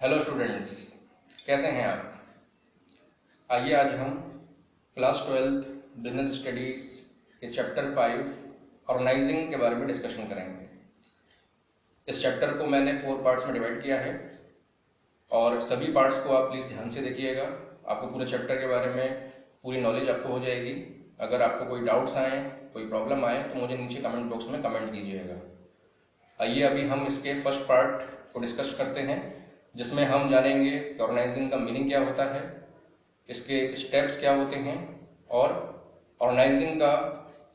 Hello students, कैसे हैं आप। आइए आज हम क्लास 12 बिजनेस स्टडीज के चैप्टर 5 ऑर्गेनाइजिंग के बारे में डिस्कशन करेंगे। इस चैप्टर को मैंने 4 पार्ट्स में डिवाइड किया है और सभी पार्ट्स को आप प्लीज़ ध्यान से देखिएगा। आपको पूरे चैप्टर के बारे में पूरी नॉलेज आपको हो जाएगी। अगर आपको कोई डाउट्स आए, कोई प्रॉब्लम आए तो मुझे नीचे कमेंट बॉक्स में कमेंट कीजिएगा। आइए अभी हम इसके फर्स्ट पार्ट को डिस्कस करते हैं, जिसमें हम जानेंगे कि ऑर्गेनाइजिंग का मीनिंग क्या होता है, इसके स्टेप्स क्या होते हैं और ऑर्गेनाइजिंग का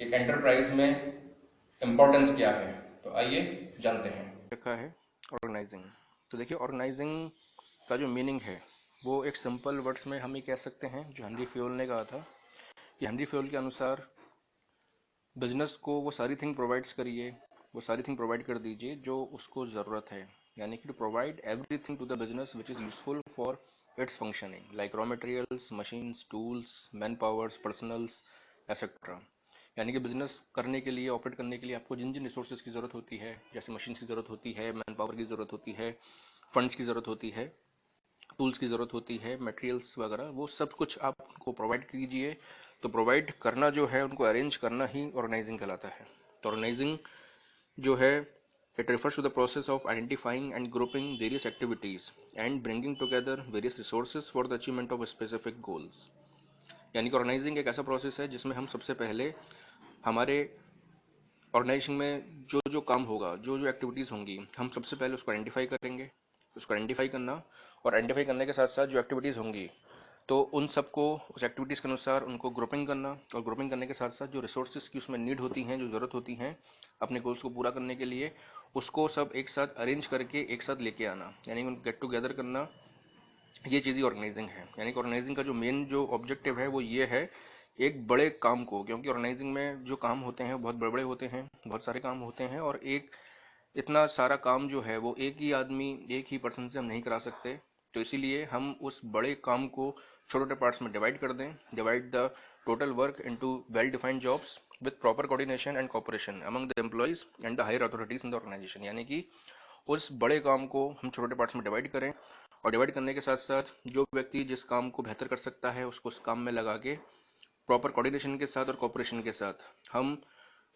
एक एंटरप्राइज में इम्पोर्टेंस क्या है। तो आइए जानते हैं। रखा है ऑर्गेनाइजिंग। तो देखिए, ऑर्गेनाइजिंग का जो मीनिंग है वो एक सिंपल वर्ड्स में हम ये कह सकते हैं, जो हेनरी फ्योल ने कहा था कि हेनरी फ्योल के अनुसार बिजनेस को वो सारी थिंग प्रोवाइड्स करिए, वो सारी थिंग प्रोवाइड कर दीजिए जो उसको ज़रूरत है। यानी कि to provide everything to the business which is useful for its functioning, like raw materials, machines, tools, man powers, personnels, etcetera. यानी कि बिजनेस करने के लिए, ऑपरेट करने के लिए आपको जिन जिन रिसोर्सेज की ज़रूरत होती है, जैसे मशीन्स की ज़रूरत होती है, मैन पावर की ज़रूरत होती है, फंड्स की ज़रूरत होती है, टूल्स की ज़रूरत होती है, मटेरियल्स वगैरह, वो सब कुछ आप उनको प्रोवाइड कीजिए। तो प्रोवाइड करना जो है, उनको अरेंज करना ही ऑर्गेनाइजिंग कहलाता है। तो ऑर्गेनाइजिंग जो है, it refers to the process of identifying and grouping various activities and bringing together various resources for the achievement of specific goals। यानी कि ऑर्गेनाइजिंग एक ऐसा प्रोसेस है जिसमें हम सबसे पहले हमारे ऑर्गेनाइजेशन में जो जो काम होगा, जो जो एक्टिविटीज़ होंगी, हम सबसे पहले उसको आइडेंटिफाई करेंगे। उसको आइडेंटिफाई करना, और आइडेंटिफाई करने के साथ साथ जो एक्टिविटीज़ होंगी, तो उन सबको उस एक्टिविटीज़ के अनुसार उनको ग्रुपिंग करना, और ग्रुपिंग करने के साथ साथ जो रिसोर्सेज की उसमें नीड होती हैं, जो ज़रूरत होती हैं अपने गोल्स को पूरा करने के लिए, उसको सब एक साथ अरेंज करके एक साथ लेके आना, यानी उनको गेट टुगेदर करना। ये चीज़ ही ऑर्गेनाइजिंग है। यानी कि ऑर्गेनाइजिंग का जो मेन जो ऑब्जेक्टिव है वो ये है, एक बड़े काम को, क्योंकि ऑर्गेनाइजिंग में जो काम होते हैं बहुत बड़े बड़े होते हैं, बहुत सारे काम होते हैं, और एक इतना सारा काम जो है वो एक ही आदमी, एक ही पर्सन से हम नहीं करा सकते। तो इसीलिए हम उस बड़े काम को छोटे छोटे पार्ट्स में डिवाइड कर दें, divide the total work into well defined jobs with proper coordination and cooperation among the employees and the higher authorities in the organisation. यानी कि उस बड़े काम को हम छोटे छोटे पार्ट्स में डिवाइड करें, और डिवाइड करने के साथ साथ जो व्यक्ति जिस काम को बेहतर कर सकता है उसको उस काम में लगा के प्रॉपर कोऑर्डिनेशन के साथ और कोऑपरेशन के साथ हम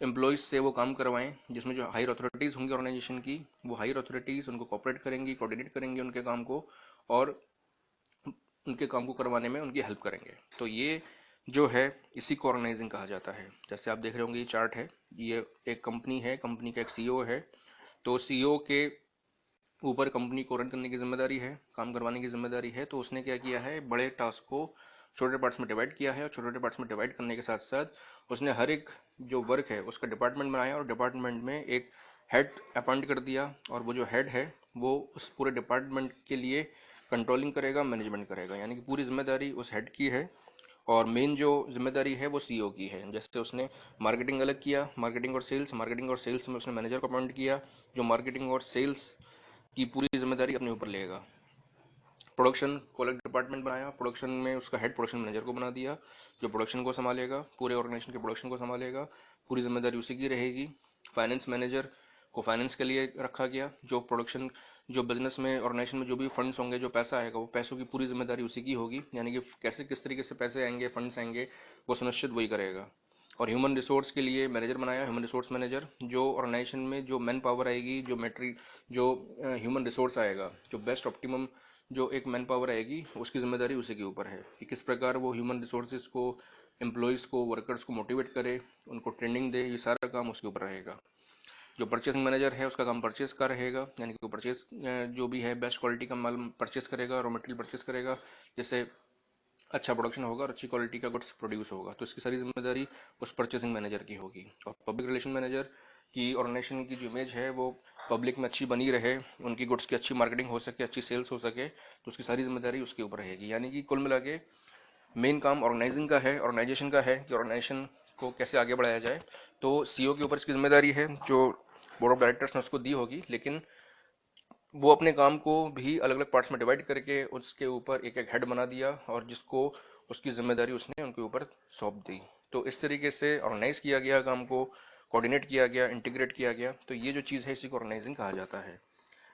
एम्प्लॉयज़ से वो काम करवाएं, जिसमें जो हायर अथॉरिटीज़ होंगी ऑर्गेनाइजेशन की, वो हायर अथॉरिटीज़ उनको कोऑपरेट करेंगी, कोऑर्डिनेट करेंगे उनके काम को, और उनके काम को करवाने में उनकी हेल्प करेंगे। तो ये जो है, इसी को ऑर्गेनाइजिंग कहा जाता है। जैसे आप देख रहे होंगे, ये चार्ट है, ये एक कंपनी है, कंपनी का एक सीईओ है। तो सीईओ के ऊपर कंपनी को रन करने की जिम्मेदारी है, काम करवाने की जिम्मेदारी है। तो उसने क्या किया है, बड़े टास्क को छोटे पार्ट्स में डिवाइड किया है, और छोटे छोटे पार्ट्स में डिवाइड करने के साथ साथ उसने हर एक जो वर्क है उसका डिपार्टमेंट बनाया, और डिपार्टमेंट में एक हेड अपॉइंट कर दिया, और वो जो हेड है वो उस पूरे डिपार्टमेंट के लिए कंट्रोलिंग करेगा, मैनेजमेंट करेगा। यानी कि पूरी जिम्मेदारी उस हेड की है, और मेन जो जिम्मेदारी है वो सीईओ की है। जैसे उसने मार्केटिंग अलग किया, मार्केटिंग और सेल्स में उसने मैनेजर को अपॉइंट किया, जो मार्केटिंग और सेल्स की पूरी जिम्मेदारी अपने ऊपर लेगा। प्रोडक्शन को अलग डिपार्टमेंट बनाया, प्रोडक्शन में उसका हेड प्रोडक्शन मैनेजर को बना दिया, जो प्रोडक्शन को संभालेगा, पूरे ऑर्गेनाइजेशन के प्रोडक्शन को संभालेगा, पूरी जिम्मेदारी उसी की रहेगी। फाइनेंस मैनेजर को फाइनेंस के लिए रखा गया, जो प्रोडक्शन, जो बिजनेस में, ऑर्गेनाइजेशन में जो भी फंड्स होंगे, जो पैसा आएगा, वो पैसों की पूरी जिम्मेदारी उसी की होगी। यानी कि कैसे किस तरीके से पैसे आएंगे, फंड्स आएंगे, वो सुनिश्चित वही करेगा। और ह्यूमन रिसोर्स के लिए मैनेजर बनाया, ह्यूमन रिसोर्स मैनेजर, जो ऑर्गेनाइजेशन में जो मैन पावर आएगी, जो मेट्री, जो ह्यूमन रिसोर्स आएगा, जो बेस्ट ऑप्टिमम जो एक मैन पावर आएगी, उसकी जिम्मेदारी उसी के ऊपर है कि किस प्रकार वो ह्यूमन रिसोर्सेज को, एम्प्लॉयज़ को, वर्कर्स को मोटिवेट करे, उनको ट्रेनिंग दे। ये सारा काम उसके ऊपर रहेगा। जो परचेसिंग मैनेजर है उसका काम परचेस का रहेगा, यानी कि वो परचेस जो भी है बेस्ट क्वालिटी का माल परचेस करेगा, रॉ मटेरियल परचेस करेगा, जिससे अच्छा प्रोडक्शन होगा और अच्छी क्वालिटी का गुड्स प्रोड्यूस होगा। तो इसकी सारी जिम्मेदारी उस परचेसिंग मैनेजर की होगी। और पब्लिक रिलेशन मैनेजर की, ऑर्गेनाइजेशन की जो इमेज है वो पब्लिक में अच्छी बनी रहे, उनकी गुड्स की अच्छी मार्केटिंग हो सके, अच्छी सेल्स हो सके, तो उसकी सारी जिम्मेदारी उसके ऊपर रहेगी। यानी कि कुल मिला के मेन काम ऑर्गेनाइजिंग का है, ऑर्गेनाइजेशन का है कि ऑर्गेनाइजेशन को कैसे आगे बढ़ाया जाए। तो सीईओ के ऊपर इसकी जिम्मेदारी है, जो बोर्ड ऑफ डायरेक्टर्स ने उसको दी होगी, लेकिन वो अपने काम को भी अलग अलग पार्ट्स में डिवाइड करके उसके ऊपर एक एक हेड बना दिया, और जिसको उसकी जिम्मेदारी उसने उनके ऊपर सौंप दी। तो इस तरीके से ऑर्गेनाइज किया गया काम को, कोऑर्डिनेट किया गया, इंटीग्रेट किया गया। तो ये जो चीज़ है, इसी को ऑर्गेनाइजिंग कहा जाता है।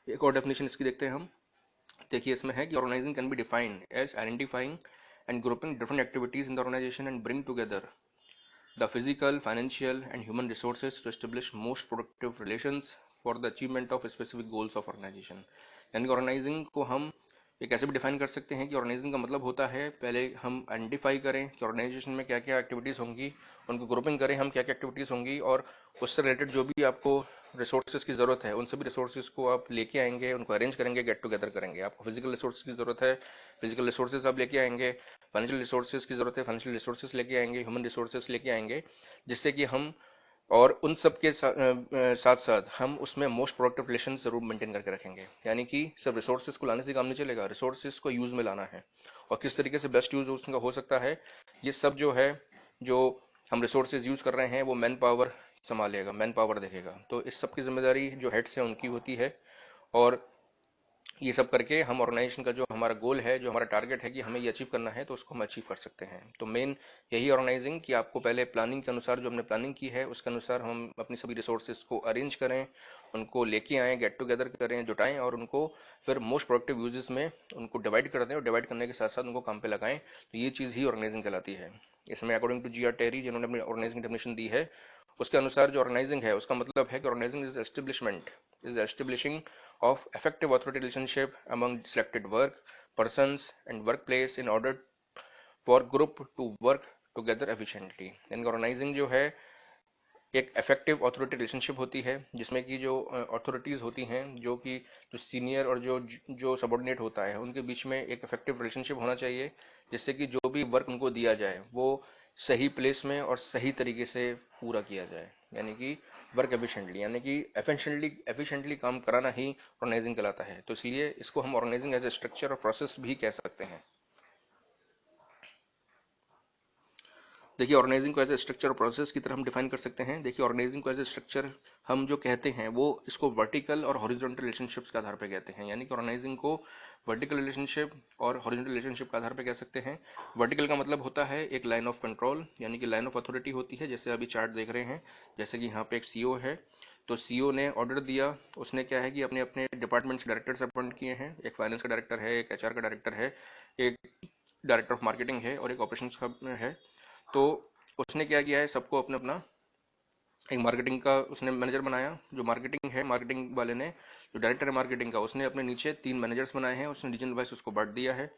एक और डेफिनेशन इसकी देखते हैं हम, देखिए इसमें है कि organising can be defined as identifying and grouping different activities in the organisation and bring together the physical, financial, and human resources to establish most productive relations for the achievement of specific goals of organization। यानी कि organising को हम एक ऐसे भी define कर सकते हैं कि ऑर्गेनाइजिंग का मतलब होता है पहले हम आइडेंटिफाई करें कि ऑर्गेनाइजेशन में क्या क्या एक्टिविटीज़ होंगी, उनको ग्रुपिंग करें हम क्या क्या एक्टिविटीज़ होंगी, और उससे रिलेटेड जो भी आपको रिसोर्सेज की ज़रूरत है उन सभी रिसोर्सेज को आप लेके आएंगे, उनको अरेंज करेंगे, गेट टुगेदर करेंगे। आपको फिजिकल रिसोर्सेज की ज़रूरत है, फिजिकल रिसोर्सेज आप लेके आएंगे, फाइनेंशियल रिसोर्सेज की ज़रूरत है, फाइनेंशियल रिसोर्सेज लेके आएंगे, ह्यूमन रिसोर्सेज लेके आएंगे, जिससे कि हम और उन सब के साथ साथ हम उसमें मोस्ट प्रोडक्टिव रिलेशन जरूर मेंटेन करके रखेंगे। यानी कि सिर्फ रिसोर्सेज को लाने से काम नहीं चलेगा, रिसोर्सेज को यूज में लाना है और किस तरीके से बेस्ट यूज उसका हो सकता है, ये सब जो है जो हम रिसोर्सेज यूज कर रहे हैं वो मैन पावर संभालेगा, मैन पावर देखेगा। तो इस सब की जिम्मेदारी जो हेड्स है उनकी होती है, और ये सब करके हम ऑर्गेनाइजेशन का जो हमारा गोल है, जो हमारा टारगेट है कि हमें ये अचीव करना है, तो उसको हम अचीव कर सकते हैं। तो मेन यही ऑर्गेनाइजिंग कि आपको पहले प्लानिंग के अनुसार जो हमने प्लानिंग की है उसके अनुसार हम अपनी सभी रिसोर्सेज को अरेंज करें, उनको लेके आएँ, गेट टुगेदर करें, जुटाएं और उनको फिर मोस्ट प्रोडक्टिव यूजेस में उनको डिवाइड कर दें, और डिवाइड करने के साथ साथ उनको काम पे लगाएं। तो ये चीज़ ही ऑर्गेनाइजिंग कहलाती है। इसमें अकॉर्डिंग टू जी.आर. टेरी जिन्होंने अपनी ऑर्गेनाइजिंग डेफिनेशन दी है, उसके अनुसार जो ऑर्गेनाइजिंग है उसका मतलब है कि organising is establishment is the establishing of effective authority relationship among selected work persons and workplace in order for group to work together efficiently। यानी ऑर्गेनाइजिंग जो है एक इफेक्टिव अथॉरिटी रिलेशनशिप होती है, जिसमें कि जो अथॉरिटीज होती हैं, जो कि जो सीनियर और जो सबॉर्डिनेट होता है उनके बीच में एक इफेक्टिव रिलेशनशिप होना चाहिए, जिससे कि जो भी वर्क उनको दिया जाए वो सही प्लेस में और सही तरीके से पूरा किया जाए। यानी कि वर्क एफिशिएंटली, यानी कि एफिशिएंटली काम कराना ही ऑर्गेनाइजिंग कहलाता है। तो इसलिए इसको हम ऑर्गेनाइजिंग एज ए स्ट्रक्चर और प्रोसेस भी कह सकते हैं। देखिए ऑर्गेनाइजिंग को एज ए स्ट्रक्चर प्रोसेस की तरह हम डिफाइन कर सकते हैं। देखिए ऑर्गेनाइजिंग को एज ए स्ट्रक्चर हम जो कहते हैं वो इसको वर्टिकल और हॉरिजॉन्टल रिलेशनशिप्स के आधार पर कहते हैं। यानी कि ऑर्गेनाइजिंग को वर्टिकल रिलेशनशिप और हॉरिजॉन्टल रिलेशनशिप के आधार पर कह सकते हैं। वर्टिकल का मतलब होता है एक लाइन ऑफ कंट्रोल, यानी कि लाइन ऑफ अथॉरिटी होती है। जैसे अभी चार्ट देख रहे हैं, जैसे कि यहाँ पे एक सीईओ है, तो सीईओ ने ऑर्डर दिया, उसने क्या है कि अपने अपने डिपार्टमेंट्स डायरेक्टर्स अपॉइंट किए हैं। एक फाइनेंस का डायरेक्टर है, एक एचआर का डायरेक्टर है, एक डायरेक्टर ऑफ मार्केटिंग है और एक ऑपरेशंस का है। तो उसने क्या किया है, सबको अपना अपना एक मार्केटिंग का उसने मैनेजर बनाया। जो मार्केटिंग है, मार्केटिंग वाले ने, जो डायरेक्टर है मार्केटिंग का, उसने अपने नीचे 3 मैनेजर्स बनाए हैं, उसने रीजन वाइज उसको बांट दिया है।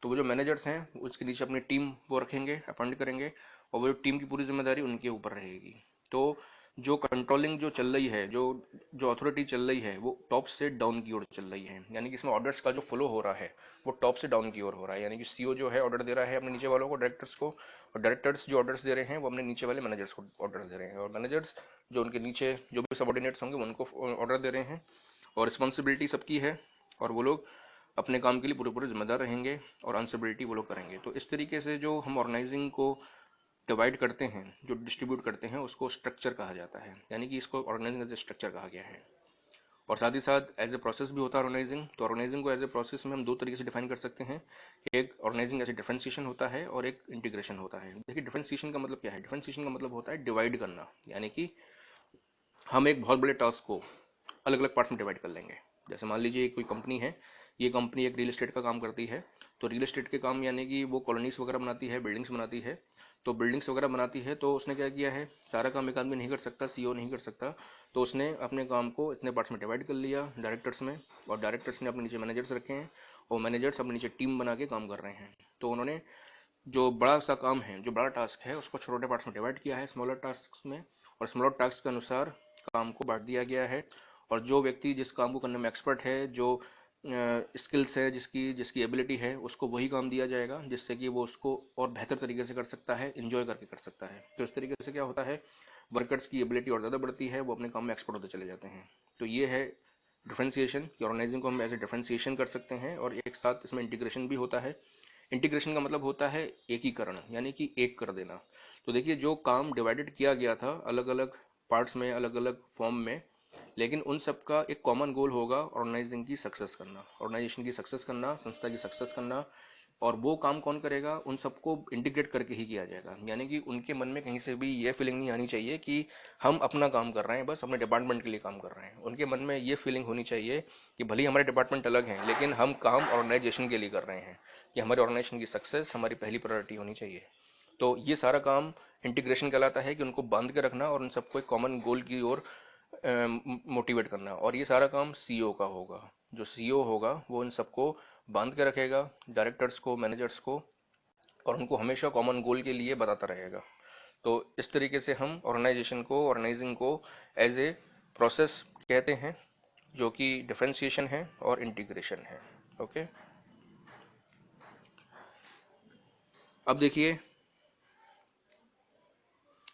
तो वो जो मैनेजर्स हैं उसके नीचे अपनी टीम वो रखेंगे, अपॉइंट करेंगे, और वो जो टीम की पूरी जिम्मेदारी उनके ऊपर रहेगी। तो जो कंट्रोलिंग जो चल रही है, जो जो अथॉरिटी चल रही है, वो टॉप से डाउन की ओर चल रही है। यानी कि इसमें ऑर्डर्स का जो फ्लो हो रहा है वो टॉप से डाउन की ओर हो रहा है। यानी कि सीईओ जो है ऑर्डर दे रहा है अपने नीचे वालों को, डायरेक्टर्स को, और डायरेक्टर्स जो ऑर्डर्स दे रहे हैं वो अपने नीचे वाले मैनेजर्स को ऑर्डर्स दे रहे हैं, और मैनेजर्स जो उनके नीचे जो भी सबॉर्डिनेट्स होंगे उनको ऑर्डर दे रहे हैं। और रिस्पॉन्सिबिलिटी सबकी है, और वो लोग अपने काम के लिए पूरे पूरे जिम्मेदार रहेंगे और आंसरेबिलिटी वो लोग करेंगे। तो इस तरीके से जो हम ऑर्गेनाइजिंग को डिवाइड करते हैं, जो डिस्ट्रीब्यूट करते हैं, उसको स्ट्रक्चर कहा जाता है। यानी कि इसको ऑर्गेनाइजिंग एज ए स्ट्रक्चर कहा गया है। और साथ ही साथ एज ए प्रोसेस भी होता है ऑर्गेनाइजिंग। तो ऑर्गेनाइजिंग को एज ए प्रोसेस में हम दो तरीके से डिफाइन कर सकते हैं। एक ऑर्गेनाइजिंग एज ए डिफरेंशिएशन होता है और एक इंटीग्रेशन होता है। देखिए डिफरेंशिएशन का मतलब क्या है? डिफरेंशिएशन का मतलब होता है डिवाइड करना। यानी कि हम एक बहुत बड़े टास्क को अलग अलग पार्ट्स में डिवाइड कर लेंगे। जैसे मान लीजिए कोई कंपनी है, ये कंपनी एक रियल एस्टेट का काम करती है। तो रियल एस्टेट के काम यानी कि वो कॉलोनीज वगैरह बनाती है, बिल्डिंग्स बनाती है। तो बिल्डिंग्स वगैरह बनाती है, तो उसने क्या किया है, सारा काम एक आदमी नहीं कर सकता, सीईओ नहीं कर सकता। तो उसने अपने काम को इतने पार्ट्स में डिवाइड कर लिया डायरेक्टर्स में, और डायरेक्टर्स ने अपने नीचे मैनेजर्स रखे हैं, और मैनेजर्स अपने नीचे टीम बना के काम कर रहे हैं। तो उन्होंने जो बड़ा सा काम है, जो बड़ा टास्क है, उसको छोटे पार्ट्स में डिवाइड किया है, स्मॉलर टास्क में, और स्मॉलर टास्क के अनुसार काम को बांट दिया गया है। और जो व्यक्ति जिस काम को करने में एक्सपर्ट है, जो स्किल्स है, जिसकी जिसकी एबिलिटी है, उसको वही काम दिया जाएगा, जिससे कि वो उसको और बेहतर तरीके से कर सकता है, इंजॉय करके कर सकता है। तो इस तरीके से क्या होता है, वर्कर्स की एबिलिटी और ज़्यादा बढ़ती है, वो अपने काम में एक्सपर्ट होते चले जाते हैं। तो ये है डिफ्रेंसिएशन कि ऑर्गेनाइजिंग को हम एज ए डिफ्रेंसिएशन कर सकते हैं, और एक साथ इसमें इंटीग्रेशन भी होता है। इंटीग्रेशन का मतलब होता है एकीकरण, यानी कि एक कर देना। तो देखिए जो काम डिवाइडेड किया गया था अलग अलग पार्ट्स में, अलग अलग फॉर्म में, लेकिन उन सब का एक कॉमन गोल होगा ऑर्गेनाइजिंग की सक्सेस करना, ऑर्गेनाइजेशन की सक्सेस करना, संस्था की सक्सेस करना, और वो काम कौन करेगा, उन सबको इंटीग्रेट करके ही किया जाएगा। यानी कि उनके मन में कहीं से भी ये फीलिंग नहीं आनी चाहिए कि हम अपना काम कर रहे हैं, बस अपने डिपार्टमेंट के लिए काम कर रहे हैं। उनके मन में ये फीलिंग होनी चाहिए कि भले ही हमारे डिपार्टमेंट अलग हैं, लेकिन हम काम ऑर्गेनाइजेशन के लिए कर रहे हैं, कि हमारे ऑर्गेनाइजेशन की सक्सेस हमारी पहली प्रायोरिटी होनी चाहिए। तो ये सारा काम इंटीग्रेशन कहलाता है, कि उनको बांध के रखना और उन सबको एक कॉमन गोल की ओर मोटिवेट करना। और ये सारा काम सीईओ का होगा। जो सीईओ होगा वो इन सबको बांध के रखेगा, डायरेक्टर्स को, मैनेजर्स को, और उनको हमेशा कॉमन गोल के लिए बताता रहेगा। तो इस तरीके से हम ऑर्गेनाइजेशन को, ऑर्गेनाइजिंग को एज ए प्रोसेस कहते हैं, जो कि डिफरेंशिएशन है और इंटीग्रेशन है। ओके, अब देखिए,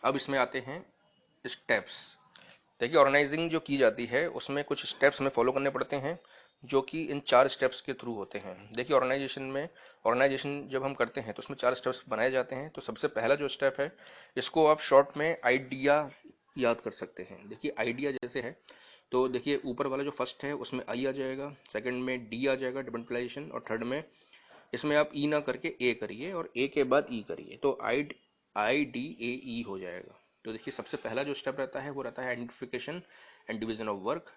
अब इसमें आते हैं स्टेप्स। देखिए, ऑर्गेनाइजिंग जो की जाती है उसमें कुछ स्टेप्स हमें फॉलो करने पड़ते हैं, जो कि इन 4 स्टेप्स के थ्रू होते हैं। देखिए, ऑर्गेनाइजेशन जब हम करते हैं तो उसमें 4 स्टेप्स बनाए जाते हैं। तो सबसे पहला जो स्टेप है, इसको आप शॉर्ट में आइडिया याद कर सकते हैं। देखिए, आइडिया जैसे है, तो देखिए ऊपर वाला जो फर्स्ट है उसमें आई आ जाएगा, सेकंड में डी आ जाएगा, डिपेंडलाइजेशन, और थर्ड में इसमें आप ई ना करके ए करिए, और ए के बाद ई करिए, तो आई डी ए ई हो जाएगा। तो देखिए, सबसे पहला जो स्टेप रहता है वो रहता है identification and division of work.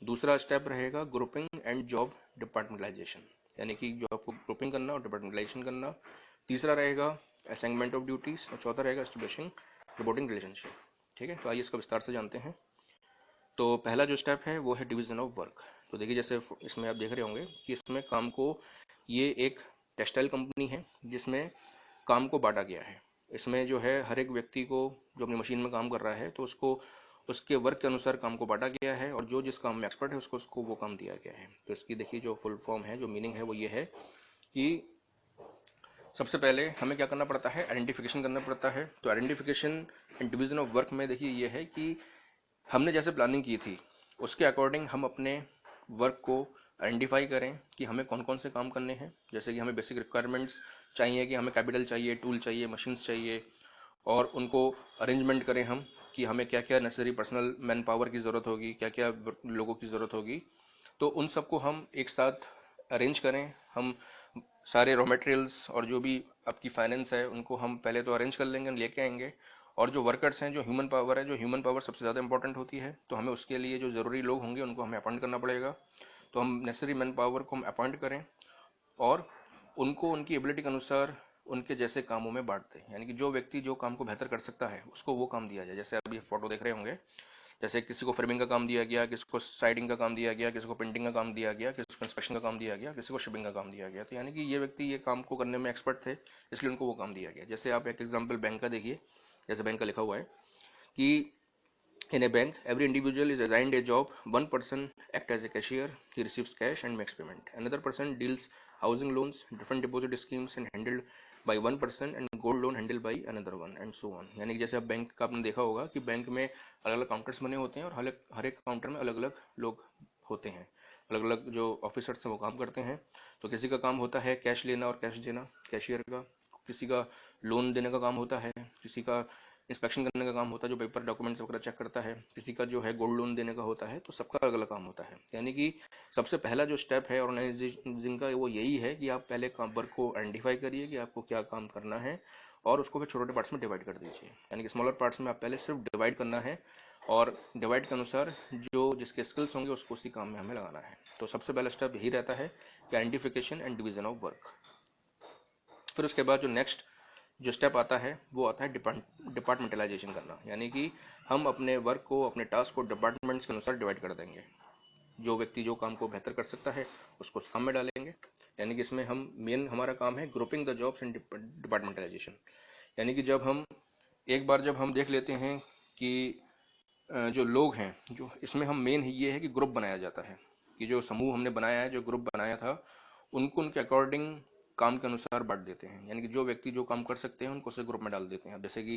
दूसरा स्टेप रहेगा ग्रुपिंग एंड जॉब डिपार्टमेंटलाइजेशन, यानी कि जॉब को ग्रुपिंग करना और डिपार्टमेंटलाइजेशन करना। तीसरा रहेगा असाइनमेंट ऑफ ड्यूटीज, और चौथा रहेगा एस्टेब्लिशिंग रिपोर्टिंग रिलेशनशिप। ठीक है, तो आइए इसका विस्तार से जानते हैं। तो पहला जो स्टेप है वो है डिवीजन ऑफ वर्क। तो देखिए, जैसे इसमें आप देख रहे होंगे कि इसमें काम को, ये एक टेक्सटाइल कंपनी है जिसमें काम को बांटा गया है। इसमें जो है हर एक व्यक्ति को, जो अपनी मशीन में काम कर रहा है, तो उसको उसके वर्क के अनुसार काम को बांटा गया है, और जो जिस काम में एक्सपर्ट है उसको उसको वो काम दिया गया है। तो इसकी देखिए जो फुल फॉर्म है, जो मीनिंग है, वो ये है कि सबसे पहले हमें क्या करना पड़ता है, आइडेंटिफिकेशन करना पड़ता है। तो identification and division of work में देखिए ये है कि हमने जैसे प्लानिंग की थी उसके अकॉर्डिंग हम अपने वर्क को आइडेंटिफाई करें कि हमें कौन कौन से काम करने हैं। जैसे कि हमें बेसिक रिक्वायरमेंट्स चाहिए, कि हमें कैपिटल चाहिए, टूल चाहिए, मशीन्स चाहिए, और उनको अरेंजमेंट करें हम, कि हमें क्या क्या नेसेसरी पर्सनल मैन पावर की ज़रूरत होगी, क्या क्या लोगों की ज़रूरत होगी। तो उन सबको हम एक साथ अरेंज करें। हम सारे रॉ मटेरियल्स और जो भी आपकी फाइनेंस है उनको हम पहले तो अरेंज कर लेंगे, लेके आएंगे। और जो वर्कर्स हैं, जो ह्यूमन पावर है, जो ह्यूमन पावर सबसे ज़्यादा इंपॉर्टेंट होती है, तो हमें उसके लिए जो ज़रूरी लोग होंगे उनको हमें अपॉइंट करना पड़ेगा। तो हम नेसेसरी मैन पावर को हम अपॉइंट करें, और उनको उनकी एबिलिटी के अनुसार उनके जैसे कामों में बांट दें। यानी कि जो व्यक्ति जो काम को बेहतर कर सकता है उसको वो काम दिया जाए। जैसे अभी फोटो देख रहे होंगे, जैसे किसी को फ्रेमिंग का काम दिया गया, किसी को साइडिंग का काम दिया गया, किसी को पेंटिंग का काम दिया गया, किसी को इंस्पेक्शन का काम दिया गया, किसी को शिपिंग का काम दिया गया। तो यानी कि ये व्यक्ति ये काम को करने में एक्सपर्ट थे, इसलिए उनको वो काम दिया गया। जैसे आप एक एग्जाम्पल बैंक का देखिए, जैसे बैंक का लिखा हुआ है कि in a bank, every individual is assigned a job. One person acts as a cashier, he receives cash and makes payment. Another person deals housing loans, different deposit schemes and handled by one person, and gold loan handled by another one, and so on. यानी कि जैसे आप bank का आपने देखा होगा कि bank में अलग अलग काउंटर्स बने होते हैं, और हर एक काउंटर में अलग अलग लोग होते हैं, अलग अलग जो ऑफिसर्स हैं वो काम करते हैं। तो किसी का काम होता है कैश लेना और कैश देना, कैशियर का। किसी का लोन देने का काम होता है, किसी का इंस्पेक्शन करने का काम होता है, जो पेपर डॉक्यूमेंट्स वगैरह चेक करता है, किसी का जो है गोल्ड लोन देने का होता है। तो सबका अलग अलग काम होता है। यानी कि सबसे पहला जो स्टेप है ऑर्गेनाइजिंग का वो यही है कि आप पहले काम वर्क को आइडेंटिफाई करिए कि आपको क्या काम करना है, और उसको फिर छोटे छोटे पार्ट्स में डिवाइड कर दीजिए। यानी कि स्मॉलर पार्ट्स में आप पहले सिर्फ डिवाइड करना है, और डिवाइड के अनुसार जो जिसके स्किल्स होंगे उसको उसी काम में हमें लगाना है। तो सबसे पहला स्टेप यही रहता है कि identification and division of work. फिर उसके बाद जो नेक्स्ट जो स्टेप आता है वो आता है डिपार्टमेंटलाइजेशन करना। यानी कि हम अपने वर्क को, अपने टास्क को डिपार्टमेंट्स के अनुसार डिवाइड कर देंगे। जो व्यक्ति जो काम को बेहतर कर सकता है उसको उस काम में डालेंगे। यानी कि इसमें हम मेन हमारा काम है grouping the jobs and departmentalisation. यानी कि जब हम देख लेते हैं कि जो लोग हैं, जो इसमें हम मेन ये है कि ग्रुप बनाया जाता है, कि जो समूह हमने बनाया है, जो ग्रुप बनाया था, उनको उनके अकॉर्डिंग काम के अनुसार बांट देते हैं। यानी कि जो व्यक्ति जो काम कर सकते हैं उनको उसे ग्रुप में डाल देते हैं। अब जैसे कि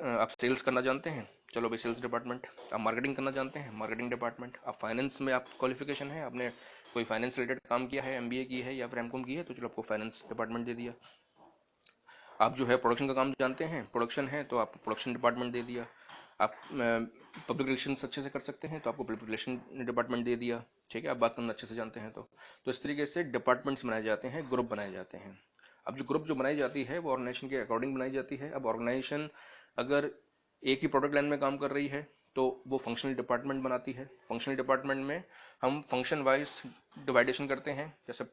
आप सेल्स करना जानते हैं, चलो भाई सेल्स डिपार्टमेंट। आप मार्केटिंग करना जानते हैं, मार्केटिंग डिपार्टमेंट। आप फाइनेंस में आप क्वालिफिकेशन है, आपने कोई फाइनेंस रिलेटेड काम किया है, एमबीए की है या फिर एमकॉम की है, तो चलो आपको फाइनेंस डिपार्टमेंट दे दिया। आप जो है प्रोडक्शन का काम जानते हैं, प्रोडक्शन है, तो आपको प्रोडक्शन डिपार्टमेंट दे दिया। आप पब्लिक रिलेशंस अच्छे से कर सकते हैं, तो आपको पब्लिक रिलेशन डिपार्टमेंट दे दिया। ठीक है, आप बात करना अच्छे से जानते हैं तो इस तरीके से डिपार्टमेंट्स बनाए जाते हैं, ग्रुप बनाए जाते हैं। अब जो ग्रुप जो बनाई जाती है वो ऑर्गेनाइजेशन के अकॉर्डिंग बनाई जाती है। अब ऑर्गेनाइजेशन अगर एक ही प्रोडक्ट लाइन में काम कर रही है तो वो फंक्शनल डिपार्टमेंट बनाती है। फंक्शनल डिपार्टमेंट में हम फंक्शन वाइज डिवाइडेशन करते हैं, जैसे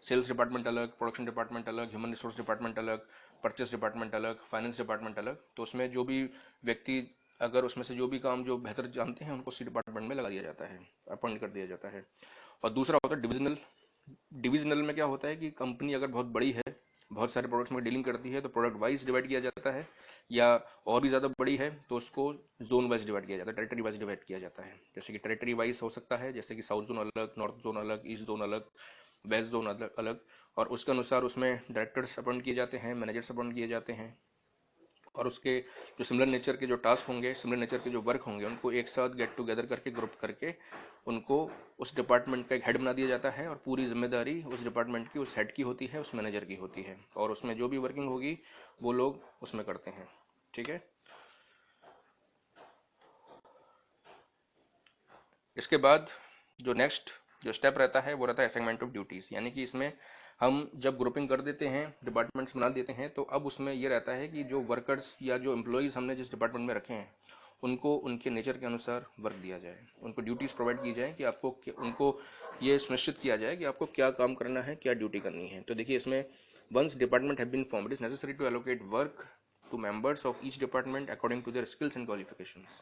सेल्स डिपार्टमेंट अलग, प्रोडक्शन डिपार्टमेंट अलग, ह्यूमन रिसोर्स डिपार्टमेंट अलग, परचेस डिपार्टमेंट अलग, फाइनेंस डिपार्टमेंट अलग। तो उसमें जो भी व्यक्ति अगर उसमें से जो भी काम जो बेहतर जानते हैं उनको उसी डिपार्टमेंट में लगा दिया जाता है, अपॉइंट कर दिया जाता है। और दूसरा होता है डिविजनल। डिविजनल में क्या होता है कि कंपनी अगर बहुत बड़ी है, बहुत सारे प्रोडक्ट्स में डीलिंग करती है, तो प्रोडक्ट वाइज डिवाइड किया जाता है, या और भी ज़्यादा बड़ी है तो उसको जोन वाइज डिवाइड किया जाता है, टेरिटरी वाइज डिवाइड किया जाता है। जैसे कि टेरिटरी वाइज हो सकता है, जैसे कि साउथ जोन अलग, नॉर्थ जोन अलग, ईस्ट जोन अलग, वेस्ट जोन अलग अलग, और उसके अनुसार उसमें डायरेक्टर्स अपॉइंट किए जाते हैं, मैनेजर्स अपॉइंट किए जाते हैं, और उसके जो सिमिलर नेचर के जो टास्क होंगे, सिमिलर नेचर के जो वर्क होंगे, उनको एक साथ गेट टुगेदर करके, ग्रुप करके उनको उस डिपार्टमेंट का एक हेड बना दिया जाता है, और पूरी जिम्मेदारी उस डिपार्टमेंट की उस हेड की होती है, उस मैनेजर की होती है, और उसमें जो भी वर्किंग होगी वो लोग उसमें करते हैं। ठीक है। इसके बाद जो नेक्स्ट जो स्टेप रहता है वो रहता है असाइनमेंट ऑफ ड्यूटीज़। यानी कि इसमें हम जब ग्रुपिंग कर देते हैं, डिपार्टमेंट्स बना देते हैं, तो अब उसमें ये रहता है कि जो वर्कर्स या जो एम्प्लॉयज़ हमने जिस डिपार्टमेंट में रखे हैं उनको उनके नेचर के अनुसार वर्क दिया जाए, उनको ड्यूटीज़ प्रोवाइड की जाए, कि आपको उनको ये सुनिश्चित किया जाए कि आपको क्या काम करना है, क्या ड्यूटी करनी है। तो देखिए इसमें once department have been formed it is necessary to allocate work to members of each department according to their skills and qualifications.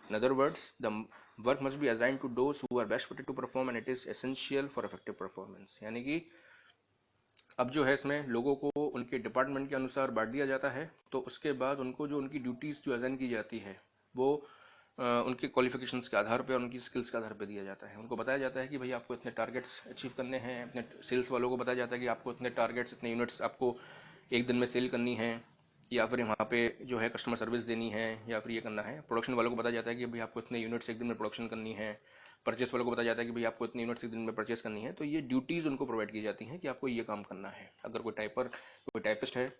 In other words, the work must be assigned to those who are best fitted to perform and it is essential for effective performance. यानी कि अब जो है इसमें लोगों को उनके department के अनुसार बांट दिया जाता है, तो उसके बाद उनको जो उनकी ड्यूटीज़ जो असाइन की जाती है वो उनके क्वालिफिकेशंस के आधार पर और उनकी स्किल्स के आधार पर दिया जाता है। उनको बताया जाता है कि भाई आपको इतने टारगेट्स अचीव करने हैं, अपने सेल्स वालों को बताया जाता है कि आपको इतने टारगेट्स, इतने यूनिट्स आपको एक दिन में सेल करनी है, या फिर वहाँ पे जो है कस्टमर सर्विस देनी है, या फिर ये करना है। प्रोडक्शन वालों को बताया जाता है कि भाई आपको इतने यूनिट्स एक दिन में प्रोडक्शन करनी है। परचेस वालों को बताया जाता है कि भाई आपको इतने यूनिट्स एक दिन में परचेस करनी है। तो ये ड्यूटीज़ उनको प्रोवाइड की जाती हैं कि आपको ये काम करना है। अगर कोई टाइपर, कोई टाइपिस्ट है,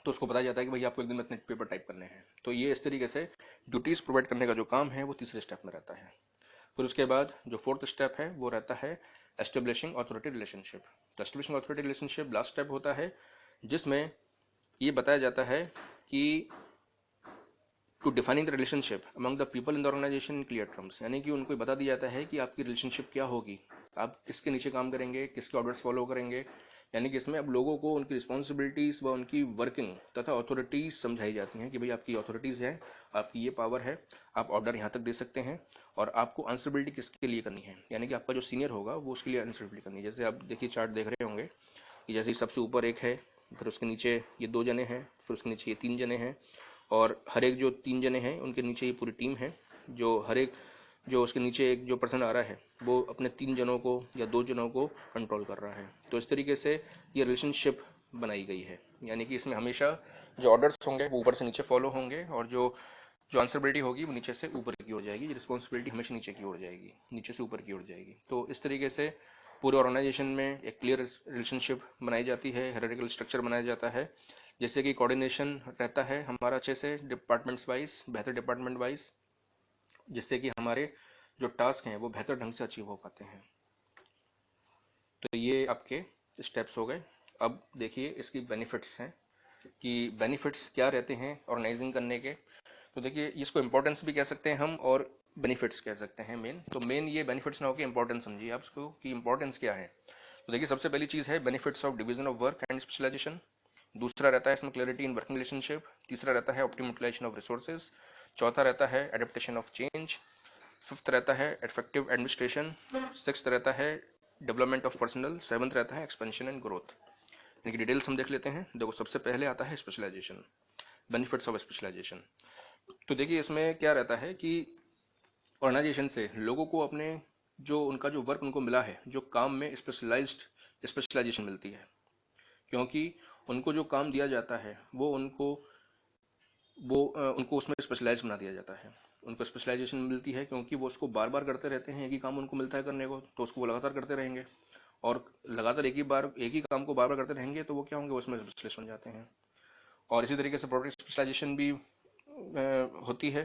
तो उसको बताया जाता है कि भाई आपको एक दिन में इतने पेपर टाइप करने हैं। तो ये इस तरीके से ड्यूटीज़ प्रोवाइड करने का जो काम है वो तीसरे स्टेप में रहता है। फिर उसके बाद जो फोर्थ स्टेप है वो रहता है एस्टेब्लिशिंग ऑथोरिटी रिलेशनशिप। तो establishing authority relationship last step होता है, जिसमें ये बताया जाता है कि to defining the relationship among the people in the organisation in clear terms. यानी कि उनको बता दिया जाता है कि आपकी रिलेशनशिप क्या होगी, आप किसके नीचे काम करेंगे, किसके ऑर्डर्स फॉलो करेंगे। यानी कि इसमें अब लोगों को उनकी रिस्पॉन्सिबिलिटीज़ व उनकी वर्किंग तथा अथॉरिटीज़ समझाई जाती हैं कि भाई आपकी अथॉरिटीज़ है, आपकी ये पावर है, आप ऑर्डर यहाँ तक दे सकते हैं, और आपको आंसरेबिलिटी किसके लिए करनी है। यानी कि आपका जो सीनियर होगा वो उसके लिए आंसरेबिलिटी करनी है। जैसे आप देखिए चार्ट देख रहे होंगे कि जैसे सबसे ऊपर एक है, फिर उसके नीचे ये 2 जने हैं, फिर उसके नीचे ये 3 जने हैं, और हर एक जो 3 जने हैं उनके नीचे ये पूरी टीम है। जो हर एक जो उसके नीचे एक जो पर्सन आ रहा है वो अपने 3 जनों को या 2 जनों को कंट्रोल कर रहा है। तो इस तरीके से ये रिलेशनशिप बनाई गई है। यानी कि इसमें हमेशा जो ऑर्डर्स होंगे वो ऊपर से नीचे फॉलो होंगे, और जो जो आंसरेबिलिटी होगी वो नीचे से ऊपर की ओर जाएगी, रिस्पॉन्सिबिलिटी हमेशा नीचे की ओर जाएगी, नीचे से ऊपर की ओर जाएगी। तो इस तरीके से पूरे ऑर्गेनाइजेशन में एक क्लियर रिलेशनशिप बनाई जाती है, हायरार्किकल स्ट्रक्चर बनाया जाता है, जिससे कि कोऑर्डिनेशन रहता है हमारा अच्छे से डिपार्टमेंट्स वाइज, बेहतर डिपार्टमेंट वाइज, जिससे कि हमारे जो टास्क हैं वो बेहतर ढंग से अचीव हो पाते हैं। तो ये आपके स्टेप्स हो गए। अब देखिए इसकी बेनिफिट्स हैं कि बेनिफिट्स क्या रहते हैं ऑर्गेनाइजिंग करने के। तो देखिए इसको इंपॉर्टेंस भी कह सकते हैं हम, और बेनिफिट्स कह सकते हैं मेन। तो मेन ये बेनिफिट्स ना हो कि इंपॉर्टेंस समझिए आप इसको कि इंपॉर्टेंस क्या है। तो देखिए सबसे पहली चीज़ है benefits of division of work and specialisation. दूसरा रहता है इसमें क्लैरिटी इन वर्किंग रिलेशनशिप। तीसरा रहता है ऑप्टिमम यूटिलाइजेशन ऑफ रिसोर्सेज। चौथा रहता है एडेप्टेशन ऑफ चेंज। फिफ्थ रहता है इफेक्टिव एडमिनिस्ट्रेशन। सिक्स्थ रहता है डेवलपमेंट ऑफ पर्सनल। सेवंथ रहता है एक्सपेंशन एंड ग्रोथ। इनकी डिटेल्स हम देख लेते हैं। देखो सबसे पहले आता है स्पेशलाइजेशन, बेनिफिट्स ऑफ स्पेशलाइजेशन। तो देखिए इसमें क्या रहता है कि ऑर्गेनाइजेशन से लोगों को अपने जो उनका जो वर्क उनको मिला है, जो काम में स्पेशलाइजेशन मिलती है, क्योंकि उनको जो काम दिया जाता है वो उनको उसमें स्पेशलाइज बना दिया जाता है। उनको स्पेशलाइजेशन मिलती है क्योंकि वो उसको बार बार करते रहते हैं, एक ही काम उनको मिलता है करने को, तो उसको वो लगातार करते रहेंगे, और लगातार एक ही काम को बार बार करते रहेंगे तो वो क्या होंगे, उसमें स्पेशलिस्ट बन जाते हैं। और इसी तरीके से प्रोडक्ट स्पेशलाइजेशन भी होती है,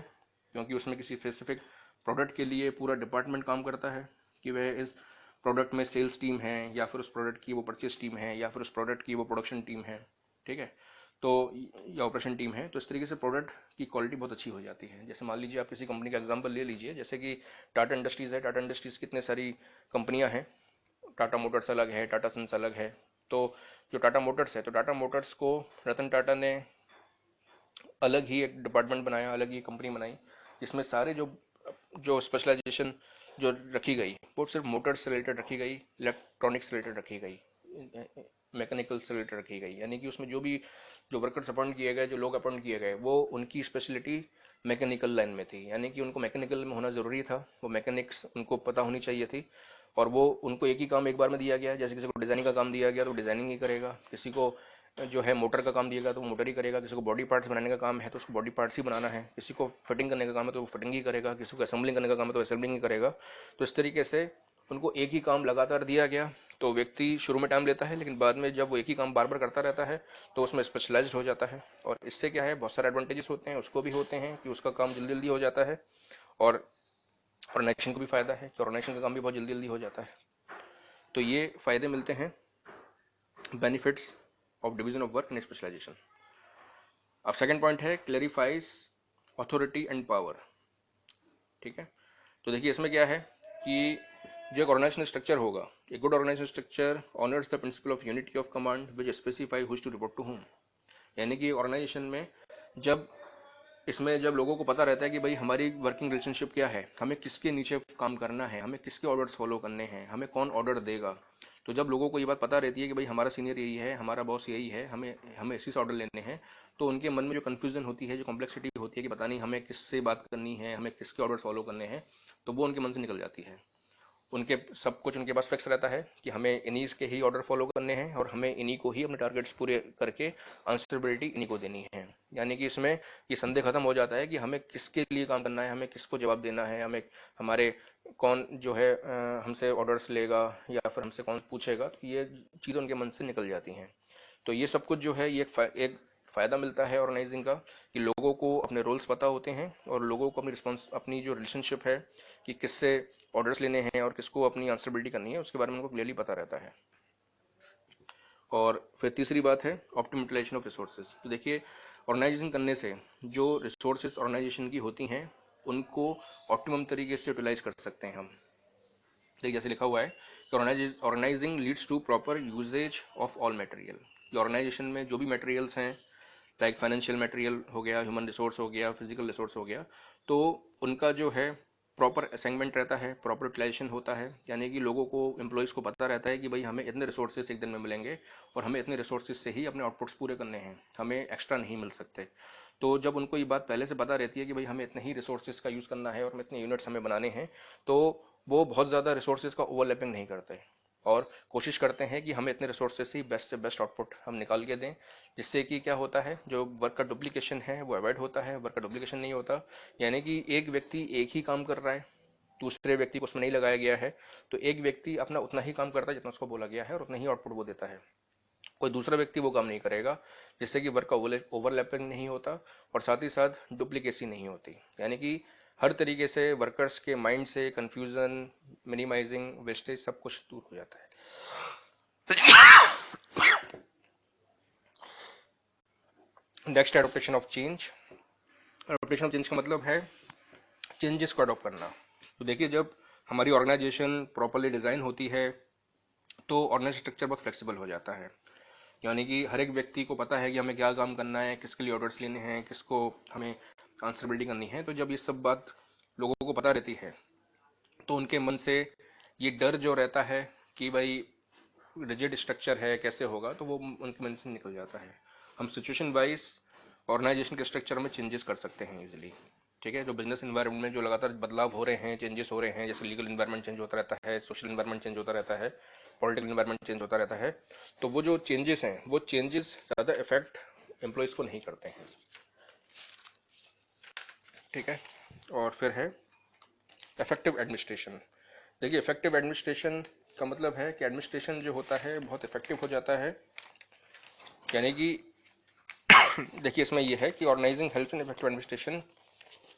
क्योंकि उसमें किसी स्पेसिफिक प्रोडक्ट के लिए पूरा डिपार्टमेंट काम करता है कि वह इस प्रोडक्ट में सेल्स टीम है, या फिर उस प्रोडक्ट की वो परचेस टीम है, या फिर उस प्रोडक्ट की वो प्रोडक्शन टीम है, ठीक है, तो या ऑपरेशन टीम है, तो इस तरीके से प्रोडक्ट की क्वालिटी बहुत अच्छी हो जाती है। जैसे मान लीजिए आप किसी कंपनी का एग्जांपल ले लीजिए, जैसे कि टाटा इंडस्ट्रीज है। टाटा इंडस्ट्रीज कितने सारी कंपनियां हैं, टाटा मोटर्स अलग है, टाटा सन्स अलग है। तो जो टाटा मोटर्स है, तो टाटा मोटर्स को रतन टाटा ने अलग ही एक डिपार्टमेंट बनाया, अलग ही कंपनी बनाई, जिसमें सारे जो जो स्पेशलाइजेशन जो रखी गई वो सिर्फ मोटर्स से रिलेटेड रखी गई, इलेक्ट्रॉनिक्स से रिलेटेड रखी गई, मैकेनिकल से रिलेटेड रखी गई। यानी कि उसमें जो वर्कर्स अपॉइंट किए गए, जो लोग अपॉइंट किए गए, वो उनकी स्पेशलिटी मैकेनिकल लाइन में थी। यानी कि उनको मैकेनिकल में होना ज़रूरी था, वो मैकेनिक्स उनको पता होनी चाहिए थी। और वो उनको एक ही काम एक बार में दिया गया, जैसे किसी को डिज़ाइनिंग का काम दिया गया तो डिज़ाइनिंग ही करेगा, किसी को जो है मोटर का काम दिया गया तो वो मोटर ही करेगा, किसी को बॉडी पार्ट्स बनाने का काम है तो उसको बॉडी पार्ट्स ही बनाना है, किसी को फिटिंग करने का काम है तो वो फिटिंग ही करेगा, किसी को असेंबलिंग करने का काम है तो असेंबलिंग ही करेगा। तो इस तरीके से उनको एक ही काम लगातार दिया गया। तो व्यक्ति शुरू में टाइम लेता है, लेकिन बाद में जब वो एक ही काम बार बार करता रहता है तो उसमें स्पेशलाइज्ड हो जाता है। और इससे क्या है, बहुत सारे एडवांटेजेस होते हैं, उसको भी होते हैं कि उसका काम जल्दी जल्दी हो जाता है, और ऑर्गेनाइजेशन को भी फायदा है कि ऑर्गेनाइजेशन का काम भी बहुत जल्दी जल्दी हो जाता है। तो ये फायदे मिलते हैं, benefits of division of work in specialisation. अब सेकंड पॉइंट है क्लेरिफाइज अथॉरिटी एंड पावर। ठीक है, तो देखिए इसमें क्या है कि जो एक ऑर्गेनाइजेशन स्ट्रक्चर होगा, एक good organisation structure honours the principle of unity of command which specify who's to report to whom. यानी कि ऑर्गेनाइजेशन में जब जब लोगों को पता रहता है कि भाई हमारी वर्किंग रिलेशनशिप क्या है, हमें किसके नीचे काम करना है, हमें किसके ऑर्डर्स फॉलो करने हैं, हमें कौन ऑर्डर देगा, तो जब लोगों को ये बात पता रहती है कि भाई हमारा सीनियर यही है, हमारा बॉस यही है, हमें हमें इसी से ऑर्डर लेने हैं, तो उनके मन में जो कन्फ्यूजन होती है, जो कॉम्प्लेक्सिटी होती है कि पता नहीं हमें किससे बात करनी है, हमें किसके ऑर्डर्स फॉलो करने हैं, तो वो उनके मन से निकल जाती है। उनके सब कुछ उनके पास फिक्स रहता है कि हमें इन्हीं के ही ऑर्डर फॉलो करने हैं और हमें इन्हीं को ही अपने टारगेट्स पूरे करके आंसरेबिलिटी इन्हीं को देनी है। यानी कि इसमें ये संदेह खत्म हो जाता है कि हमें किसके लिए काम करना है, हमें किसको जवाब देना है, हमें हमारे कौन जो है हमसे ऑर्डर्स लेगा या फिर हमसे कौन पूछेगा, तो ये चीज़ उनके मन से निकल जाती हैं। तो ये सब कुछ जो है ये एक फ़ायदा मिलता है ऑर्गेनाइजिंग का कि लोगों को अपने रोल्स पता होते हैं और लोगों को अपनी जो रिलेशनशिप है कि किससे ऑर्डर्स लेने हैं और किसको अपनी आंसरेबिलिटी करनी है, उसके बारे में उनको क्लियरली पता रहता है। और फिर तीसरी बात है ऑप्टिमाइजेशन ऑफ रिसोर्सेज। तो देखिए ऑर्गेनाइजेशन करने से जो रिसोर्सेज ऑर्गेनाइजेशन की होती हैं उनको ऑप्टिमम तरीके से यूटिलाइज कर सकते हैं हम। देखिए जैसे लिखा हुआ है कि organising leads to proper usages of all material. Organisation में जो भी मटेरियल्स हैं, लाइक फाइनेंशियल मटेरियल हो गया, ह्यूमन रिसोर्स हो गया, फिजिकल रिसोर्स हो गया, तो उनका जो है प्रॉपर असाइनमेंट रहता है, प्रॉपर यूटिलाइजेशन होता है। यानी कि लोगों को, एम्प्लॉयज़ को पता रहता है कि भाई हमें इतने रिसोर्सेज एक दिन में मिलेंगे और हमें इतने रिसोर्सेज से ही अपने आउटपुट्स पूरे करने हैं, हमें एक्स्ट्रा नहीं मिल सकते। तो जब उनको ये बात पहले से पता रहती है कि भाई हमें इतने ही रिसोर्सेज का यूज़ करना है और हमें इतने यूनिट्स हमें बनाने हैं, तो वो बहुत ज़्यादा रिसोर्सेज का ओवरलैपिंग नहीं करते और कोशिश करते हैं कि हमें इतने रिसोर्सेज से बेस्ट बेस्ट आउटपुट हम निकाल के दें, जिससे कि क्या होता है, जो वर्क का डुप्लीकेशन है वो अवॉइड होता है, वर्क का डुप्लीकेशन नहीं होता। यानी कि एक व्यक्ति एक ही काम कर रहा है, दूसरे व्यक्ति को उसमें नहीं लगाया गया है, तो एक व्यक्ति अपना उतना ही काम करता है जितना उसको बोला गया है और उतना ही आउटपुट वो देता है, कोई दूसरा व्यक्ति वो काम नहीं करेगा, जिससे कि वर्क का ओवरलैपिंग नहीं होता और साथ ही साथ डुप्लीकेसी नहीं होती। यानी कि हर तरीके से वर्कर्स के माइंड से कंफ्यूजन, मिनिमाइजिंग वेस्टेज सब कुछ दूर हो जाता है। Next adoption of change. Adoption of change का मतलब है चेंजेस को अडॉप्ट करना। तो देखिए जब हमारी ऑर्गेनाइजेशन प्रॉपरली डिजाइन होती है तो ऑर्गेनाइजेशन स्ट्रक्चर बहुत फ्लेक्सिबल हो जाता है। यानी कि हर एक व्यक्ति को पता है कि हमें क्या काम करना है, किसके लिए ऑर्डर्स लेने हैं, किसको हमें आंसरेबिलिटी करनी है। तो जब ये सब बात लोगों को पता रहती है तो उनके मन से ये डर जो रहता है कि भाई रिजिड स्ट्रक्चर है कैसे होगा, तो वो उनके मन से निकल जाता है। हम सिचुएशन वाइज ऑर्गेनाइजेशन के स्ट्रक्चर में चेंजेस कर सकते हैं इजीली। ठीक है, जो बिजनेस इन्वायरमेंट में जो लगातार बदलाव हो रहे हैं, चेंजेस हो रहे हैं, जैसे लीगल इन्वायरमेंट चेंज होता रहता है, सोशल इन्वायरमेंट चेंज होता रहता है, पॉलिटिकल इन्वायरमेंट चेंज होता रहता है, तो वो जो चेंजेस हैं वो चेंजेस ज़्यादा इफेक्ट एम्प्लॉयज़ को नहीं करते हैं। ठीक है, और फिर है इफेक्टिव एडमिनिस्ट्रेशन। देखिए इफेक्टिव एडमिनिस्ट्रेशन का मतलब है कि एडमिनिस्ट्रेशन जो होता है बहुत इफेक्टिव हो जाता है। यानी कि देखिए इसमें यह है कि organising helps in effective administration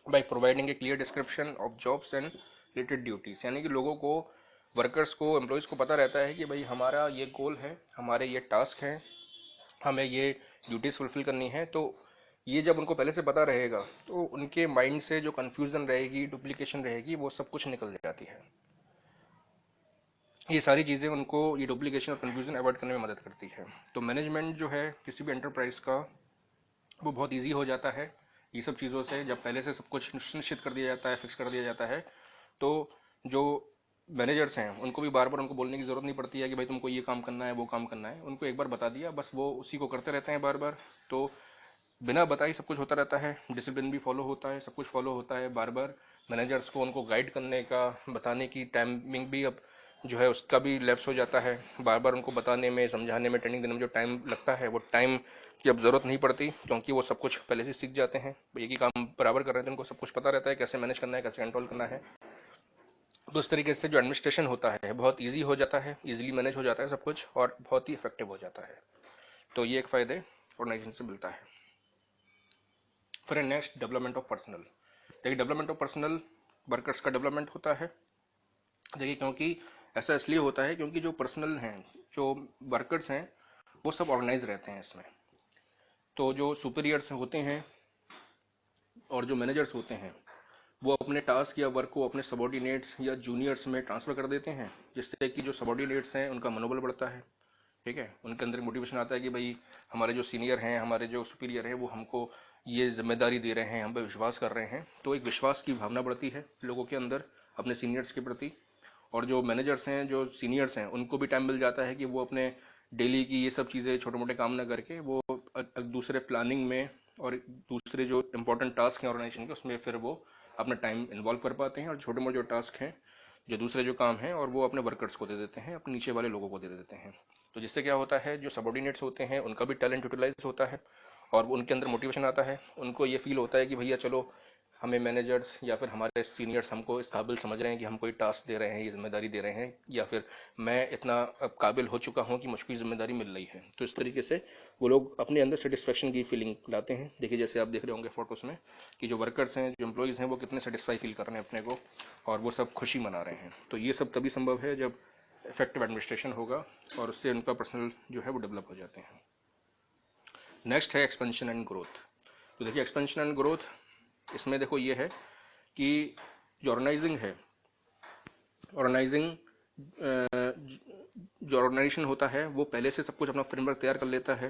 by providing a clear description of jobs and related duties. यानी कि लोगों को वर्कर्स को, एम्प्लॉयज़ को पता रहता है कि भाई हमारा ये गोल है, हमारे ये टास्क हैं, हमें ये ड्यूटीज़ फुलफिल करनी है। तो ये जब उनको पहले से पता रहेगा तो उनके माइंड से जो कन्फ्यूज़न रहेगी, डुप्लीकेशन रहेगी, वो सब कुछ निकल जाती है। ये सारी चीज़ें उनको ये डुप्लीकेशन और कन्फ्यूज़न अवॉइड करने में मदद करती है। तो मैनेजमेंट जो है किसी भी एंटरप्राइज का, वो बहुत ईजी हो जाता है ये सब चीज़ों से। जब पहले से सब कुछ सुनिश्चित कर दिया जाता है, फिक्स कर दिया जाता है, तो जो मैनेजर्स हैं उनको भी बार बार उनको बोलने की ज़रूरत नहीं पड़ती है कि भाई तुमको ये काम करना है, वो काम करना है। उनको एक बार बता दिया, बस वो उसी को करते रहते हैं बार बार। तो बिना बताई सब कुछ होता रहता है, डिसिप्लिन भी फॉलो होता है, सब कुछ फॉलो होता है बार बार। मैनेजर्स को उनको गाइड करने का, बताने की टाइमिंग भी अब जो है उसका भी लैप्स हो जाता है। बार बार उनको बताने में, समझाने में, ट्रेनिंग देने में जो टाइम लगता है, वो टाइम की अब ज़रूरत नहीं पड़ती, क्योंकि वो सब कुछ पहले से सीख जाते हैं। एक ही काम बराबर कर रहे थे, उनको सब कुछ पता रहता है कैसे मैनेज करना है, कैसे कंट्रोल करना है। तो इस तरीके से जो एडमिनिस्ट्रेशन होता है बहुत ईजी हो जाता है, ईजिली मैनेज हो जाता है सब कुछ, और बहुत ही इफेक्टिव हो जाता है। तो ये एक फ़ायदे ऑर्गेनाइजेशन से मिलता है। फिर नेक्स्ट, डेवलपमेंट ऑफ पर्सनल। देखिए, डेवलपमेंट ऑफ पर्सनल, वर्कर्स का डेवलपमेंट होता है। देखिए, क्योंकि ऐसा इसलिए होता है क्योंकि जो पर्सनल हैं, जो वर्कर्स हैं, वो सब ऑर्गेनाइज रहते हैं इसमें। तो जो सुपीरियर्स होते हैं और जो मैनेजर्स होते हैं, वो अपने टास्क या वर्क को अपने सबॉर्डिनेट्स या जूनियर्स में ट्रांसफर कर देते हैं, जिससे कि जो सबॉर्डिनेट्स हैं उनका मनोबल बढ़ता है। ठीक है, उनके अंदर मोटिवेशन आता है कि भाई हमारे जो सीनियर हैं, हमारे जो सुपीरियर हैं, वो हमको ये जिम्मेदारी दे रहे हैं, हम पे विश्वास कर रहे हैं। तो एक विश्वास की भावना बढ़ती है लोगों के अंदर अपने सीनियर्स के प्रति। और जो मैनेजर्स हैं, जो सीनियर्स हैं, उनको भी टाइम मिल जाता है कि वो अपने डेली की ये सब चीज़ें, छोटे मोटे काम ना करके, वो दूसरे प्लानिंग में और दूसरे जो इंपॉर्टेंट टास्क हैं ऑर्गेनाइजेशन के, उसमें फिर वो अपना टाइम इन्वॉल्व कर पाते हैं। और छोटे मोटे जो टास्क हैं, जो दूसरे जो काम हैं, और वो अपने वर्कर्स को दे देते हैं, अपने नीचे वाले लोगों को दे देते हैं। तो जिससे क्या होता है, जो सबॉर्डिनेट्स होते हैं उनका भी टैलेंट यूटिलाइज होता है, और उनके अंदर मोटिवेशन आता है। उनको ये फील होता है कि भैया चलो, हमें मैनेजर्स या फिर हमारे सीनियर्स हमको इस काबिल समझ रहे हैं कि हमको ये टास्क दे रहे हैं, ये जिम्मेदारी दे रहे हैं, या फिर मैं इतना अब काबिल हो चुका हूँ कि मुझको ये जिम्मेदारी मिल रही है। तो इस तरीके से वो लोग अपने अंदर सेटिस्फेक्शन की फीलिंग लाते हैं। देखिए, जैसे आप देख रहे होंगे फोटोज़ में कि जो वर्कर्स हैं, जो एम्प्लॉयज़ हैं, वो कितने सेटिस्फाई फील कर रहे हैं अपने को, और वो सब खुशी मना रहे हैं। तो ये सब तभी संभव है जब इफेक्टिव एडमिनिस्ट्रेशन होगा, और उससे उनका पर्सनल जो है वो डेवलप हो जाते हैं। नेक्स्ट है एक्सपेंशन एंड ग्रोथ। तो देखिए, एक्सपेंशन एंड ग्रोथ, इसमें देखो ये है कि जो ऑर्गेनाइजिंग है, ऑर्गेनाइजिंग जो ऑर्गेनाइजेशन होता है, वो पहले से सब कुछ अपना फ्रेमवर्क तैयार कर लेता है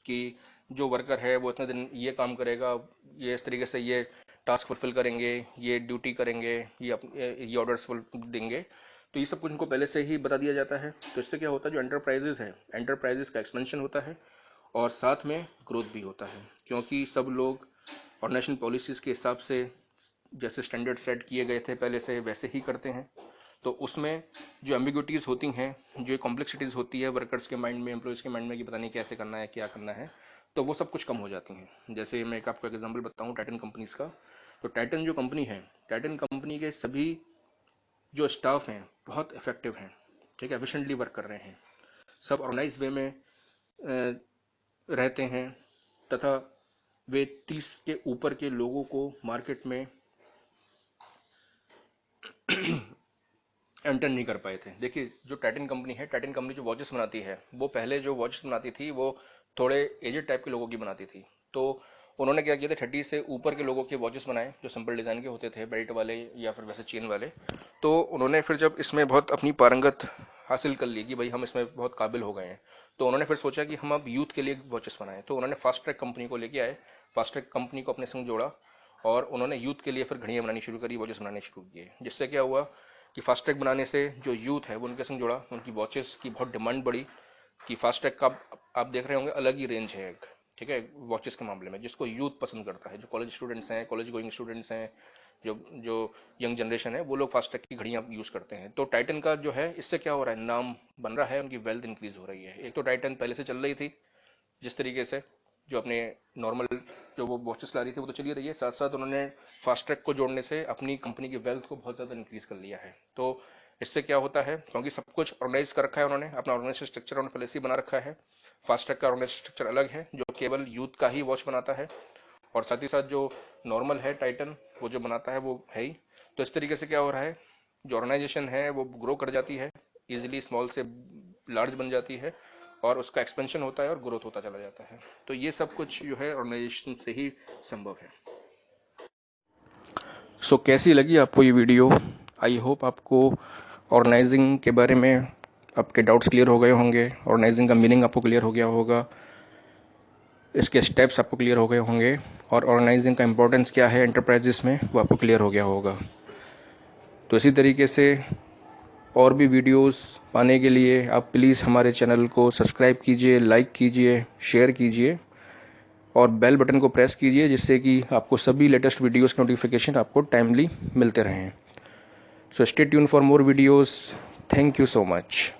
कि जो वर्कर है वो इतने दिन ये काम करेगा, ये इस तरीके से ये टास्क फुलफिल करेंगे, ये ड्यूटी करेंगे, ये ऑर्डर्स देंगे। तो ये सब कुछ उनको पहले से ही बता दिया जाता है। तो इससे क्या होता है, जो एंटरप्राइजेज है, एंटरप्राइजेज का एक्सपेंशन होता है, और साथ में ग्रोथ भी होता है, क्योंकि सब लोग ऑर्गेनाइजेशन पॉलिसीज़ के हिसाब से जैसे स्टैंडर्ड सेट किए गए थे पहले से, वैसे ही करते हैं। तो उसमें जो एम्बिग्विटीज़ होती हैं, जो कॉम्प्लेक्सिटीज़ होती है वर्कर्स के माइंड में, एम्प्लॉयज़ के माइंड में कि पता नहीं कैसे करना है, क्या करना है, तो वो सब कुछ कम हो जाती हैं। जैसे मैं एक आपको एग्जांपल बताऊं टाइटन कंपनीज का। तो टाइटन जो कंपनी है, टाइटन कंपनी के सभी जो स्टाफ हैं बहुत इफेक्टिव हैं। ठीक है, एफिशिएंटली वर्क कर रहे हैं, सब ऑर्गेनाइज वे में रहते हैं, तथा वे 30 के ऊपर के लोगों को मार्केट में एंटर नहीं कर पाए थे। देखिए, जो टाइटन कंपनी है, टाइटन कंपनी जो वॉचेस बनाती है, वो पहले जो वॉचेस बनाती थी वो थोड़े एजेड टाइप के लोगों की बनाती थी। तो उन्होंने क्या किया था, 30 से ऊपर के लोगों के वॉचेस बनाए, जो सिंपल डिज़ाइन के होते थे, बेल्ट वाले या फिर वैसे चेन वाले। तो उन्होंने फिर जब इसमें बहुत अपनी पारंगत हासिल कर ली कि भाई हम इसमें बहुत काबिल हो गए हैं, तो उन्होंने फिर सोचा कि हम अब यूथ के लिए वॉचेस बनाएं। तो उन्होंने फास्ट ट्रैक कंपनी को लेके आए, फास्ट ट्रैक कंपनी को अपने संग जोड़ा, और उन्होंने यूथ के लिए फिर घड़ियाँ बनानी शुरू करी, वॉचेस बनाने शुरू किए। जिससे क्या हुआ कि फास्ट ट्रैक बनाने से जो यूथ है वो उनके संग जुड़ा, उनकी वॉचेस की बहुत डिमांड बढ़ी। कि फास्ट ट्रैक का आप देख रहे होंगे अलग ही रेंज है एक, ठीक है, वॉचेस के मामले में, जिसको यूथ पसंद करता है, जो कॉलेज स्टूडेंट्स हैं, कॉलेज गोइंग स्टूडेंट्स हैं, जो जो यंग जनरेशन है, वो लोग फास्ट ट्रैक की घड़ियाँ यूज़ करते हैं। तो टाइटन का जो है, इससे क्या हो रहा है, नाम बन रहा है, उनकी वेल्थ इंक्रीज हो रही है। एक तो टाइटन पहले से चल रही थी जिस तरीके से, जो अपने नॉर्मल जो वो वॉचेस ला रही थी वो तो चली रही है, साथ साथ उन्होंने फास्ट ट्रैक को जोड़ने से अपनी कंपनी की वेल्थ को बहुत ज़्यादा इंक्रीज कर लिया है। तो इससे क्या होता है, क्योंकि सब कुछ ऑर्गेनाइज कर रखा है उन्होंने, अपना ऑर्गेनाइजेशन स्ट्रक्चर उन्होंने पहले से बना रखा है। फास्ट ट्रैक का ऑर्गेनाइजेशन स्ट्रक्चर अलग है, जो केवल यूथ का ही वॉच बनाता है, और साथ ही साथ जो नॉर्मल है टाइटन, वो जो बनाता है वो है ही। तो इस तरीके से क्या हो रहा है, जो ऑर्गेनाइजेशन है वो ग्रो कर जाती है, इजीली स्मॉल से लार्ज बन जाती है और उसका एक्सपेंशन होता है और ग्रोथ होता चला जाता है। तो ये सब कुछ जो है ऑर्गेनाइजेशन से ही संभव है। सो कैसी लगी आपको ये वीडियो? आई होप आपको ऑर्गेनाइजिंग के बारे में आपके डाउट्स क्लियर हो गए होंगे, ऑर्गेनाइजिंग का मीनिंग आपको क्लियर हो गया होगा, इसके स्टेप्स आपको क्लियर हो गए होंगे और ऑर्गेनाइजिंग का इंपॉर्टेंस क्या है एंटरप्राइजेस में वो आपको क्लियर हो गया होगा। तो इसी तरीके से और भी वीडियोस पाने के लिए आप प्लीज़ हमारे चैनल को सब्सक्राइब कीजिए, लाइक कीजिए, शेयर कीजिए और बेल बटन को प्रेस कीजिए, जिससे कि आपको सभी लेटेस्ट वीडियोस के नोटिफिकेशन आपको टाइमली मिलते रहें। So stay tune for more videos. Thank you so much.